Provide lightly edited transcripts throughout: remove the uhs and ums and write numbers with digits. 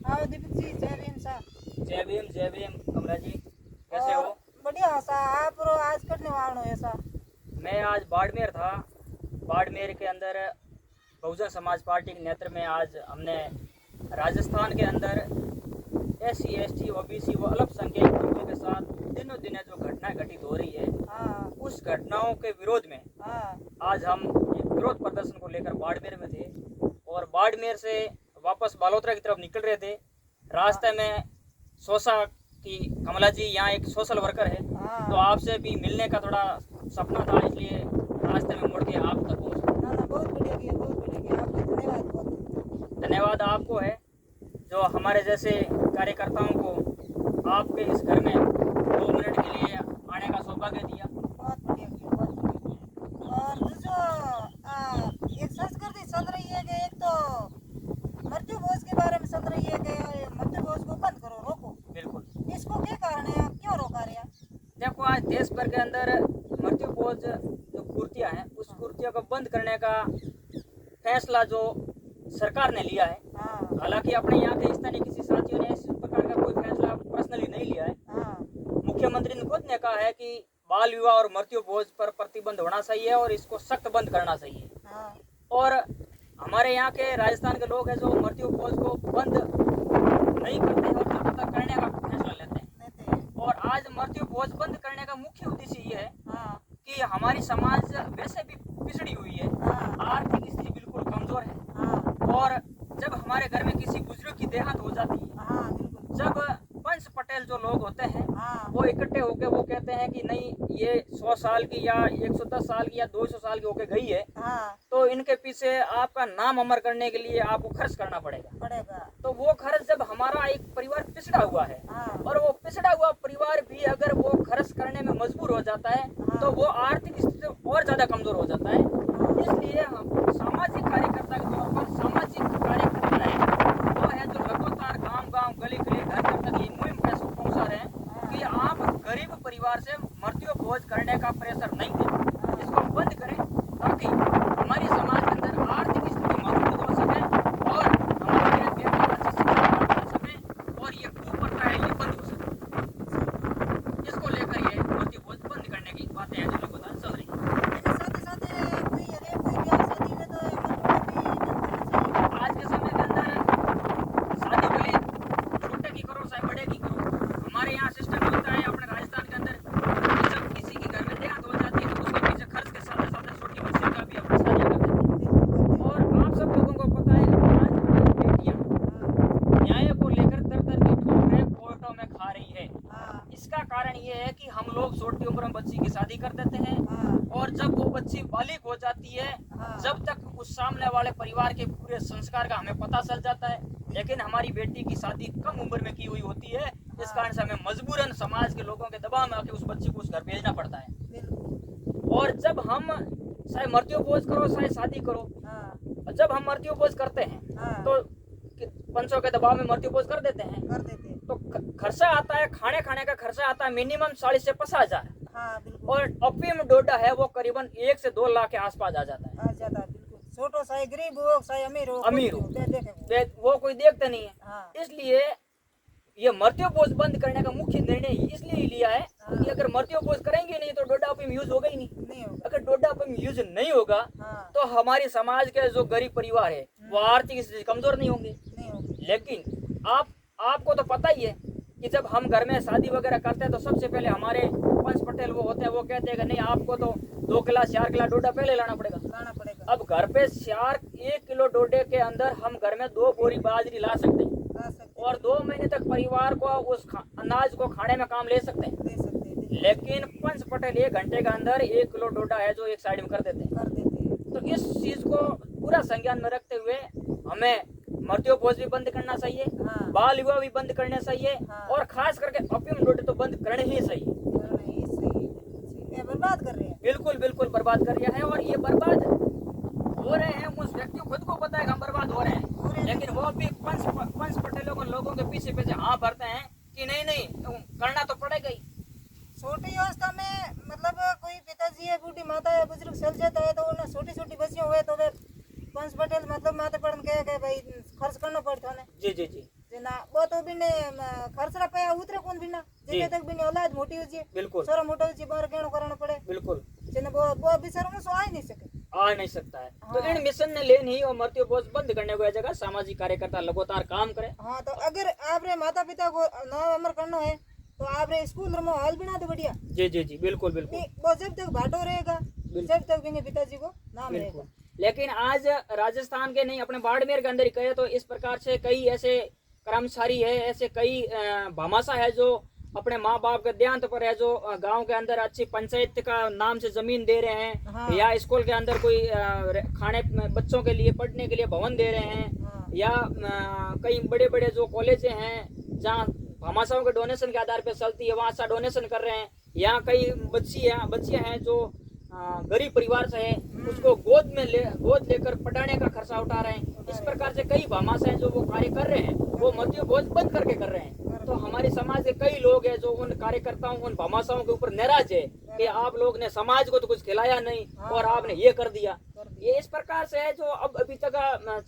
हाँ दीपक जी, जय भीम साहब। जय भीम कमला जी, कैसे हो? बढ़िया सा। आप आज कटने वाले हो ऐसा? मैं आज बाड़मेर था। बाड़मेर के अंदर बहुजन समाज पार्टी के नेतृत्व में आज हमने राजस्थान के अंदर SC ST OBC व अल्पसंख्यक लोगों के साथ दिनों दिन जो घटनाएं घटित हो रही है, हाँ उस घटनाओं के विरोध में हाँ आज हम एक विरोध प्रदर्शन को लेकर बाड़मेर में थे और बाड़मेर से वापस बालोतरा की तरफ निकल रहे थे। रास्ते में सोसा की कमला जी यहाँ एक सोशल वर्कर है, हाँ। तो आपसे भी मिलने का थोड़ा सपना था, इसलिए रास्ते में मुड़ के आप तक पहुँचे। ना ना, बहुत बढ़िया किया, बहुत बढ़िया किया। आपका धन्यवाद, बहुत धन्यवाद आपको है जो हमारे जैसे कार्यकर्ताओं को आपके इस घर में 2 मिनट के लिए आने का सौभाग्य दिया। बहुत बढ़िया किया, बहुत बढ़िया। और जो एक संस्कृति चल रही है कि एक तो मृत्यु भोज के बारे में चल रही है कि मृत्यु भोज को बंद करो, रोको। बिल्कुल, इसको क्या कारण है, क्यों रोका रहे हैं? देखो आज देश भर के अंदर मृत्यु भोज जो कुर्तियाँ हैं, उस कुर्तियों को बंद करने का फैसला जो सरकार ने लिया है, हाँ हालांकि अपने यहाँ के स्थानीय किसी साथियों ने इस प्रकार का कोई फैसला पर्सनली नहीं लिया है। हाँ मुख्यमंत्री ने खुद ने कहा है कि बाल विवाह और मृत्यु भोज पर प्रतिबंध होना चाहिए और इसको सख्त बंद करना चाहिए। हाँ और हमारे यहाँ के राजस्थान के लोग हैं जो मृत्यु भोज को बंद नहीं करते और जब तक करने का फैसला लेते हैं। लेते हैं। और आज मृत्यु भोज बंद करने का मुख्य उद्देश्य ये है हाँ कि हमारी समाज वैसे भी पिछड़ी हुई है, हाँ आर्थिक स्थिति बिल्कुल कमजोर है हाँ और जब हमारे घर में किसी बुजुर्ग की देहांत हो जाती है, हाँ बिल्कुल। जब पंच पटेल जो लोग होते हैं हाँ वो इकट्ठे होकर वो कहते हैं कि नहीं ये 100 साल की या 110 साल की या 200 साल की होके गई है, हाँ तो इनके पीछे आपका नाम अमर करने के लिए आपको खर्च करना पड़ेगा। पड़ेगा। तो वो खर्च जब हमारा एक परिवार पिछड़ा हुआ है हाँ और वो पिछड़ा हुआ परिवार भी अगर वो खर्च करने में मजबूर हो जाता है तो वो आर्थिक स्थिति और ज्यादा कमजोर हो जाता है। इसलिए हम सामाजिक कार्यकर्ता के तौर पर सामाजिक कार्यकर्ता है वो है जो लगातार गांव गांव गली गली घर घर तक ये मुहिम पहुंचा रहे हैं कि आप गरीब परिवार से मृत्यु भोज करने का प्रेशर नहीं दें, इसको बंद करें ताकि हमारी समाज के अंदर आर्थिक स्थिति मजबूत हो सके और हमारे बेटा अच्छी शिक्षा प्राप्त कर सके और ये कुप्रथा है ये बंद हो सके। इसको लेकर ये मृत्यु भोज बंद करने की बातें हैं जो लगातार चल रही हैं। लेकिन साथ ही साथ कोई अरे कोई ब्याह शादी में तो मृत्यु भी आज के समय के अंदर शादी भले छोटे की करो चाहे बड़े की करो, हमारे यहाँ सिस्टम होता है अपने राजस्थान के अंदर कि जब किसी के घर में देहांत हो जाती है तो उसके पीछे खर्च के साथ साथ छोटी बच्ची का भी अपना शादी कर देते हैं। और आप सब लोगों को पता है आज हमारी बेटियां न्याय को लेकर दर की ठोकरें कोर्टों में खा रही है। हाँ इसका कारण ये है कि हम लोग छोटी उम्र में बच्ची की शादी कर देते हैं हाँ और जब वो बच्ची बालिग हो जाती है, हाँ। जब तक उस सामने वाले परिवार के पूरे संस्कार का हमें पता चल जाता है, लेकिन हमारी बेटी की शादी कम उम्र में की हुई होती है। इस कारण से हमें मजबूरन समाज के लोगों के दबाव में आके उस बच्ची को उस घर भेजना पड़ता है। बिल्कुल। और जब हम चाहे मृत्यु भोज करो चाहे शादी करो, हाँ जब हम मृत्यु भोज करते हैं हाँ तो पंचों के दबाव में मृत्यु भोज कर देते हैं कर देते हैं। तो खर्चा आता है, खाने का खर्चा आता है मिनिमम 40 से 50 हजार हाँ बिल्कुल। और अफीम डोडा है वो करीबन 1 से 2 लाख के आसपास आ जाता है। आ जाता है बिल्कुल। छोटो चाहे गरीब हो चाहे अमीर हो, अमीर हो, देखे वो कोई देखते नहीं है। हाँ इसलिए ये मृत्यु भोज बंद करने का मुख्य निर्णय इसलिए लिया है कि अगर मृत्यु भोज करेंगे नहीं तो डोडा अफीम यूज होगा ही नहीं। नहीं होगा। अगर डोडा अफीम यूज नहीं होगा हाँ तो हमारी समाज के जो गरीब परिवार है वो आर्थिक स्थिति कमजोर नहीं होंगे। नहीं होगा। लेकिन आपको तो पता ही है कि जब हम घर में शादी वगैरह करते हैं तो सबसे पहले हमारे पंच पटेल वो होते हैं, वो कहते हैं कि नहीं आपको तो 2 गिलास 4 गिलास डोडा पहले लाना पड़ेगा। लाना पड़ेगा। अब घर पे 1 किलो डोडे के अंदर हम घर में 2 बोरी बाजरी ला सकते हैं ला सकते और 2 महीने तक परिवार को उस अनाज को खाने में काम ले सकते हैं। दे सकते हैं। लेकिन पंच पटेल 1 घंटे के अंदर 1 किलो डोडा है जो एक साइड में कर देते हैं। कर देते हैं। तो इस चीज को पूरा संज्ञान में रखते हुए हमें मृत्यु भोज भी बंद करना चाहिए, हाँ बाल विवाह भी बंद करने चाहिए हाँ। और खास करके अफीम डोडे तो बंद करने ही चाहिए। नहीं सही है, बर्बाद कर रहे हैं। बिल्कुल बिल्कुल बर्बाद कर रहा है और ये बर्बाद हो रहे हैं। उस व्यक्ति को खुद को पता है कि हम बर्बाद हो रहे हैं, लेकिन वो भी पंच पटेलों को लोगों के पीछे पीछे हाँ भरते हैं कि नहीं नहीं करना तो पड़ेगा ही। छोटी अवस्था में मतलब कोई पिताजी है, बूढ़ी माता है, बुजुर्ग चल जाता है तो उन्हें छोटी छोटी बच्चियां हुए तो वे पंच पटेल मतलब माता पड़न के भाई खर्च करना पड़ता है। जी जी जी जना वो तो बिने खर्चरा पे उतरे कौन बिना जी। जिते तक बिने औलाद मोटी हो जे बिल्कुल छोरा मोटा हो जे बाहर गेणो करना पड़े बिल्कुल जना वो बेचारा सो आ ही नहीं सके आ नहीं सकता है। तो हाँ। इन मिशन ने ले नहीं और मृत्यु बोझ बंद करने को जगह सामाजिक कार्यकर्ता लगातार काम करे। हाँ तो अगर आपरे माता पिता को नाम अमर करना है तो आपरे स्कूल में हॉल बना दो बढ़िया जी जी जी बिल्कुल बिल्कुल वो जब तक भाटो रहेगा जब तक बिने पिताजी को नाम बिल्कुल। रहेगा। लेकिन आज राजस्थान के नहीं अपने बाड़मेर के अंदर ही कहे तो इस प्रकार से कई ऐसे कर्मचारी है, ऐसे कई भामाशा है जो अपने माँ बाप के देहांत पर है, जो गांव के अंदर अच्छी पंचायत का नाम से जमीन दे रहे हैं। हाँ। या स्कूल के अंदर कोई खाने बच्चों के लिए पढ़ने के लिए भवन दे रहे हैं। हाँ। या कई बड़े बड़े जो कॉलेज हैं जहाँ भामाशाओं के डोनेशन के आधार पर चलती है वहाँ अच्छा डोनेशन कर रहे हैं। यहाँ कई बच्चियाँ हैं जो गरीब परिवार से है उसको गोद लेकर पढ़ाने का खर्चा उठा रहे हैं। इस प्रकार से कई भामाशाएं जो वो कार्य कर रहे हैं वो मृत्यु भोज बंद करके कर रहे हैं। तो हमारे समाज के कई लोग हैं जो उन कार्यकर्ताओं उन भामाशाओं के ऊपर नाराज है कि आप लोग ने समाज को तो कुछ खिलाया नहीं और आपने ये कर दिया। ये इस प्रकार से है जो अब अभी तक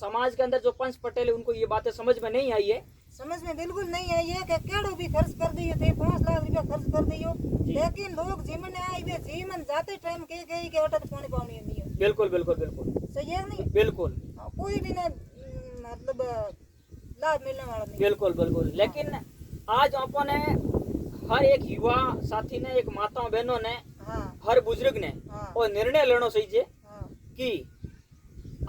समाज के अंदर जो पंच पटेल है उनको ये बातें समझ में नहीं आई है। समझ में बिल्कुल नहीं आई है कि केड़ो भी खर्च कर दियो थे 5 लाख रुपया खर्च कर दियो लेकिन लोग जीवन आई वे जीवन जाते टाइम के गई के वटा पानी पानी नहीं है। बिल्कुल बिल्कुल बिल्कुल सही है नहीं बिल्कुल कोई भी ना मतलब लाभ मिलने वाला नहीं। बिल्कुल बिल्कुल। लेकिन आज अपन ने हर एक युवा साथी ने, एक माताओं बहनों ने, हाँ। हर बुजुर्ग ने हाँ। और निर्णय लेना चाहिए हाँ। कि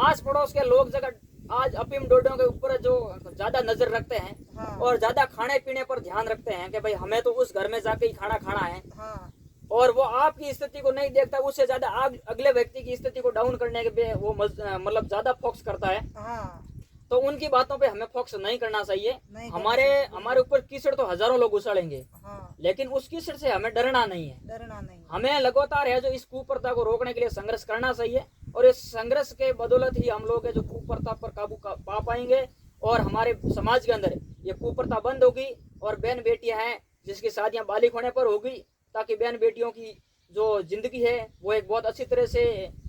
आस पड़ोस के लोग जगह आज अफीम डोडों के ऊपर जो ज्यादा नजर रखते हैं। हाँ। और ज्यादा खाने पीने पर ध्यान रखते हैं कि भाई हमें तो उस घर में जाके ही खाना खाना है। हाँ। और वो आपकी स्थिति को नहीं देखता, उससे ज्यादा अगले व्यक्ति की स्थिति को डाउन करने के पे वो मतलब ज्यादा फोकस करता है। हाँ। तो उनकी बातों पे हमें फोकस नहीं करना चाहिए। नहीं हमारे ऊपर कीचड़ तो हजारों लोग उछालेंगे। हाँ। लेकिन उस कीचड़ से हमें डरना नहीं है। डरना नहीं। हमें लगातार है जो इस कुप्रथा को रोकने के लिए संघर्ष करना चाहिए और इस संघर्ष के बदौलत ही हम लोग जो कुप्रथा पर काबू पा पाएंगे और हमारे समाज के अंदर ये कुप्रथा बंद होगी और बहन बेटियां हैं जिसकी शादियां बालिग होने पर होगी ताकि बहन बेटियों की जो जिंदगी है वो एक बहुत अच्छी तरह से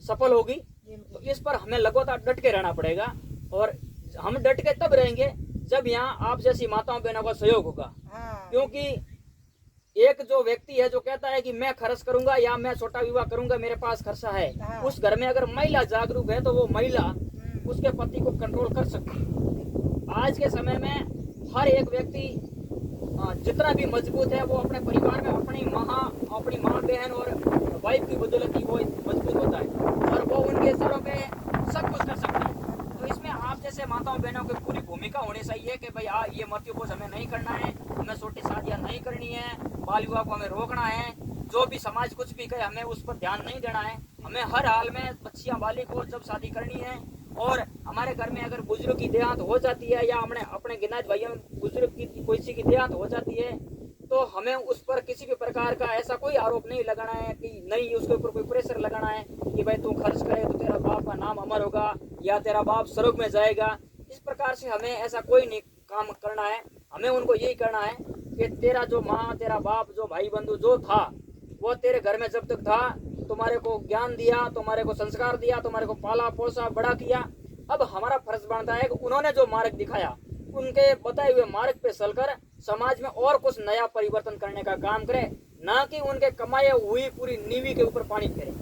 सफल होगी। तो इस पर हमें लगातार डट के रहना पड़ेगा और हम डट के तब रहेंगे जब यहाँ आप जैसी माताओं बहनों का सहयोग होगा। हाँ। क्योंकि एक जो व्यक्ति है जो कहता है कि मैं खर्च करूंगा या मैं छोटा विवाह करूंगा मेरे पास खर्चा है, हाँ। उस घर में अगर महिला जागरूक है तो वो महिला उसके पति को कंट्रोल कर सकती है। आज के समय में हर एक व्यक्ति जितना भी मजबूत है वो अपने परिवार में अपनी माँ बहन और वाइफ की बदौलत ही वो मजबूत होता है और वो उनके सरों पे सब कुछ कर सकता है। तो इसमें आप जैसे माताओं बहनों की पूरी भूमिका होनी चाहिए कि भाई ये मृत्यु भोज हमें नहीं करना है, हमें छोटी शादियां नहीं करनी है, बाल विवाह को हमें रोकना है। जो भी समाज कुछ भी कहे हमें उस पर ध्यान नहीं देना है। हमें हर हाल में बच्चियां बालिग और जब शादी करनी है और हमारे घर में अगर बुजुर्ग की देहांत हो जाती है या हमने अपने गिनात भाइयों में बुजुर्ग की किसी की देहांत हो जाती है तो हमें उस पर किसी भी प्रकार का ऐसा कोई आरोप नहीं लगाना है कि नहीं उसके ऊपर कोई प्रेशर लगाना है कि भाई तू खर्च करे तो तेरा बाप का नाम अमर होगा या तेरा बाप स्वर्ग में जाएगा। इस प्रकार से हमें ऐसा कोई नहीं काम करना है। हमें उनको यही करना है कि तेरा जो माँ तेरा बाप जो भाई बंधु जो था वो तेरे घर में जब तक था तुम्हारे को ज्ञान दिया, तुम्हारे को संस्कार दिया, तुम्हारे को पाला पोसा बड़ा किया। अब हमारा फर्ज बनता है कि उन्होंने जो मार्ग दिखाया उनके बताए हुए मार्ग पे चलकर समाज में और कुछ नया परिवर्तन करने का काम करे, ना कि उनके कमाए हुई पूरी नीवी के ऊपर पानी फेरे।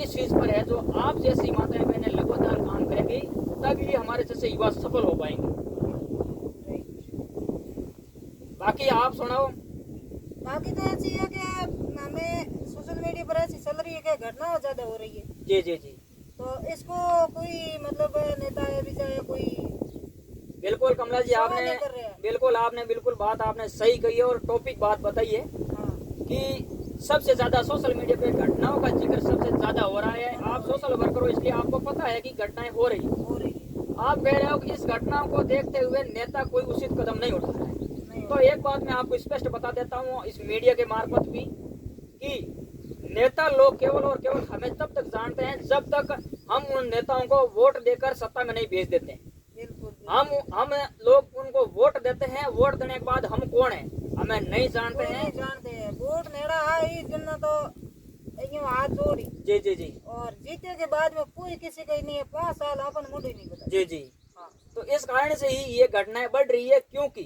इस चीज पर है जो आप जैसी माताएं बहनें लगातार काम करेंगी तभी हमारे जैसे युवा सफल हो पाएंगे। बाकी आप सुनाओ। बाकी तो ऐसी है कि हमें सोशल मीडिया पर ऐसी चल रही है कि घटनाएं ज्यादा हो रही है। जी जी जी तो इसको कोई मतलब नेता है विजय कोई बिल्कुल कमला जी आपने बिल्कुल बात आपने सही कही है और टॉपिक बात बताई है। हाँ। कि सबसे ज्यादा सोशल मीडिया पे घटनाओं का जिक्र सबसे ज्यादा हो रहा है। आप सोशल वर्कर हो इसलिए आपको पता है कि घटनाएं हो रही है। आप कह रहे हो कि इस घटनाओं को देखते हुए नेता कोई उचित कदम नहीं उठा रहा है। तो एक बात मैं आपको स्पष्ट बता देता हूँ इस मीडिया के मार्फत भी कि नेता लोग केवल और केवल हमें तब तक जानते हैं जब तक हम उन नेताओं को वोट देकर सत्ता में नहीं भेज देते हैं। हम लोग उनको वोट देते हैं, वोट देने के बाद हम कौन है हमें नहीं जानते हैं। वोट नेड़ा आई जिन्ना तो हाथ जोड़ी जी जी जी और जीते के बाद में कोई किसी का ही नहीं है। 5 साल अपन मुंडे नहीं बता। जी जी। हाँ। तो तो इस कारण से ही ये घटनाएं बढ़ रही है, क्योंकि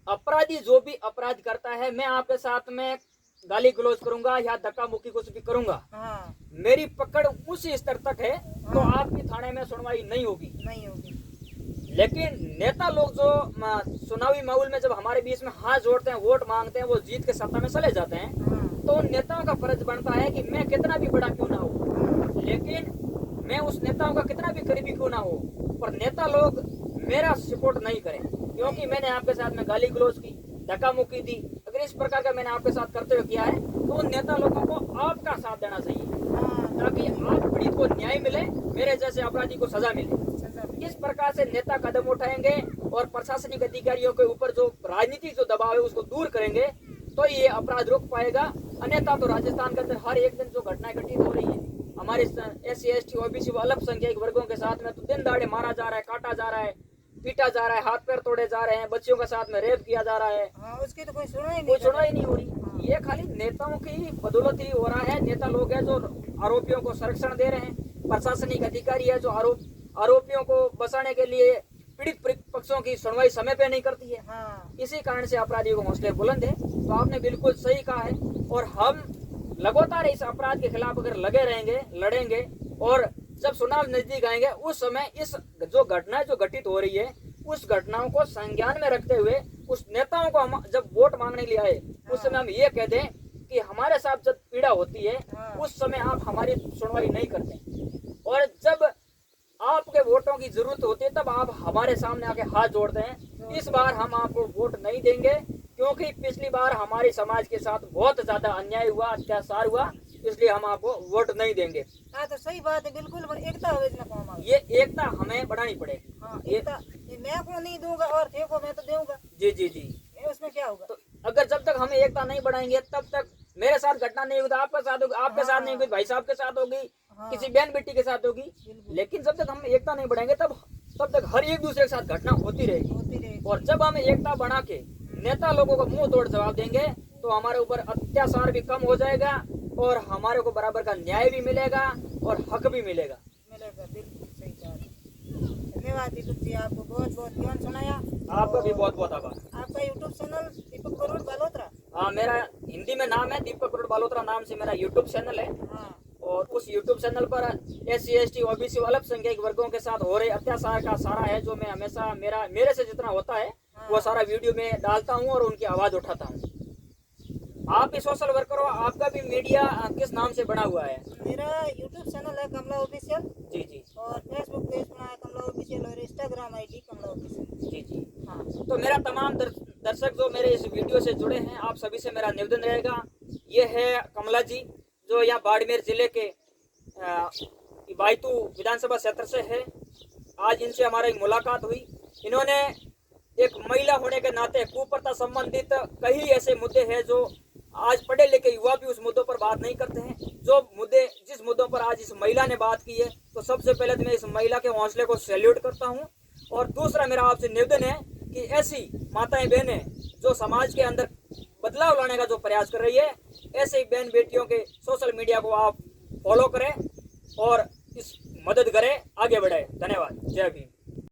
अपराधी जो भी अपराध करता है, मैं आपके साथ में गाली गलौज करूंगा या धक्का मुक्की कुछ भी करूंगा, हाँ मेरी पकड़ उस स्तर तक है तो हाँ। आपकी थाने में सुनवाई नहीं होगी। नहीं होगी। लेकिन नेता लोग जो चुनावी माहौल में जब हमारे बीच में हाथ जोड़ते हैं, वोट मांगते हैं, वो जीत के सत्ता में चले जाते हैं, हाँ तो उन नेताओं का फर्ज बनता है कि मैं कितना भी बड़ा क्यों ना हो, हाँ लेकिन मैं उस नेताओं का कितना भी करीबी क्यों ना हो, पर नेता लोग मेरा सपोर्ट नहीं करें, क्योंकि मैंने आपके साथ में गाली गलौज की, धक्का मुक्की दी, अगर इस प्रकार का मैंने आपके साथ करते हुए किया है, तो उन नेता लोगों को आपका साथ देना चाहिए, हाँ। ताकि आप पीड़ित को न्याय मिले, मेरे जैसे अपराधी को सजा मिले। सजा भी। इस प्रकार से नेता कदम उठाएंगे और प्रशासनिक अधिकारियों के ऊपर जो राजनीतिक जो दबाव है उसको दूर करेंगे, तो ये अपराध रुक पाएगा। अन्यथा तो राजस्थान के अंदर हर एक दिन जो घटनाएं घटित हो रही है हमारे SC ST OBC व अल्पसंख्यक वर्गों के साथ में, तो दिन दहाड़े मारा जा रहा है, काटा जा रहा है, पीटा जा रहा है, हाथ पैर तोड़े जा रहे हैं, बच्चियों के साथ में रेप किया जा रहा है, हाँ उसकी तो कोई सुनवाई नहीं कोई कर रहा। सुनवाई नहीं हो रही। ये खाली नेताओं की बदौलत ही हो रहा है। नेता लोग हैं जो आरोपियों को संरक्षण दे रहे हैं, प्रशासनिक अधिकारी है जो आरोपियों को बचाने के लिए पीड़ित पक्षों की सुनवाई समय पे नहीं करती है। हाँ इसी कारण से अपराधियों को हौसले बुलंद है। तो आपने बिल्कुल सही कहा है, और हम लगातार इस अपराध के खिलाफ अगर लगे रहेंगे, लड़ेंगे, और जब चुनाव नजदीक आएंगे उस समय इस जो घटनाएं जो घटित हो रही है उस घटनाओं को संज्ञान में रखते हुए उस नेताओं को हम जब वोट मांगने के लिए आए उस समय हम ये कह दें कि हमारे साथ जब पीड़ा होती है उस समय आप हमारी सुनवाई नहीं करते, और जब आपके वोटों की जरूरत होती है तब आप हमारे सामने आके हाथ जोड़ते हैं। इस बार हम आपको वोट नहीं देंगे, क्योंकि पिछली बार हमारे समाज के साथ बहुत ज्यादा अन्याय हुआ, अत्याचार हुआ, इसलिए हम आपको वोट नहीं देंगे। हाँ तो सही बात है बिल्कुल, पर एकता हो इसमें कौन आवे। ये एकता हमें बढ़ानी पड़ेगी। हाँ एकता, ये मैं को नहीं दूंगा और थे को मैं तो दूंगा, जी जी जी। ये उसमें क्या होगा। तो अगर जब तक हम एकता नहीं बढ़ाएंगे तब तक मेरे साथ घटना नहीं होगी, आपके साथ होगी, आपके साथ नहीं होगी, भाई साहब के साथ होगी, हाँ। किसी बहन बेटी के साथ होगी, बिल्कुल। लेकिन जब तक हम एकता नहीं बढ़ाएंगे तब तक हर एक दूसरे के साथ घटना होती रहेगी। होती रहेगी। और जब हम एकता बना के नेता लोगों को मुंह तोड़ जवाब देंगे तो हमारे ऊपर अत्याचार भी कम हो जाएगा और हमारे को बराबर का न्याय भी मिलेगा और हक भी मिलेगा। मिलेगा, बिल्कुल सही बात है। धन्यवाद दीपक जी, आपको बहुत बहुत ज्ञान सुनाया। आपका भी बहुत बहुत आभार। आपका यूट्यूब चैनल दीपक करोड़ बालोत्रा। हाँ, मेरा हिंदी में नाम है दीपक करोड़ बालोत्रा, नाम से मेरा यूट्यूब चैनल है। हाँ और उस यूट्यूब चैनल पर SC ST OBC अल्पसंख्यक वर्गों के साथ हो रहे अत्याचार का सारा है जो मैं हमेशा मेरे से जितना होता है वो सारा वीडियो में डालता हूँ और उनकी आवाज उठाता हूँ। आप भी सोशल वर्कर हो, आपका भी मीडिया किस नाम से बना हुआ है? मेरा यूट्यूब चैनल है कमला ऑफिशियल, जी जी। और फेसबुक पेज बना है कमला ऑफिशियल, और इंस्टाग्राम ID कमला ऑफिशियल। जी जी। हाँ तो मेरा तमाम दर्शक जो मेरे इस वीडियो से जुड़े हैं, आप सभी से मेरा निवेदन रहेगा, ये है कमला जी जो यहाँ बाड़मेर जिले के बायतू विधानसभा क्षेत्र से है। आज इनसे हमारी मुलाकात हुई। इन्होंने एक महिला होने के नाते कुप्रथा संबंधित कई ऐसे मुद्दे हैं जो आज पढ़े लिखे युवा भी उस मुद्दों पर बात नहीं करते हैं, जिस मुद्दों पर आज इस महिला ने बात की है। तो सबसे पहले तो मैं इस महिला के हौसले को सैल्यूट करता हूं, और दूसरा मेरा आपसे निवेदन है कि ऐसी माताएं बहनें जो समाज के अंदर बदलाव लाने का जो प्रयास कर रही है, ऐसे ही बहन बेटियों के सोशल मीडिया को आप फॉलो करें और इस मदद करें, आगे बढ़े। धन्यवाद। जय भीम।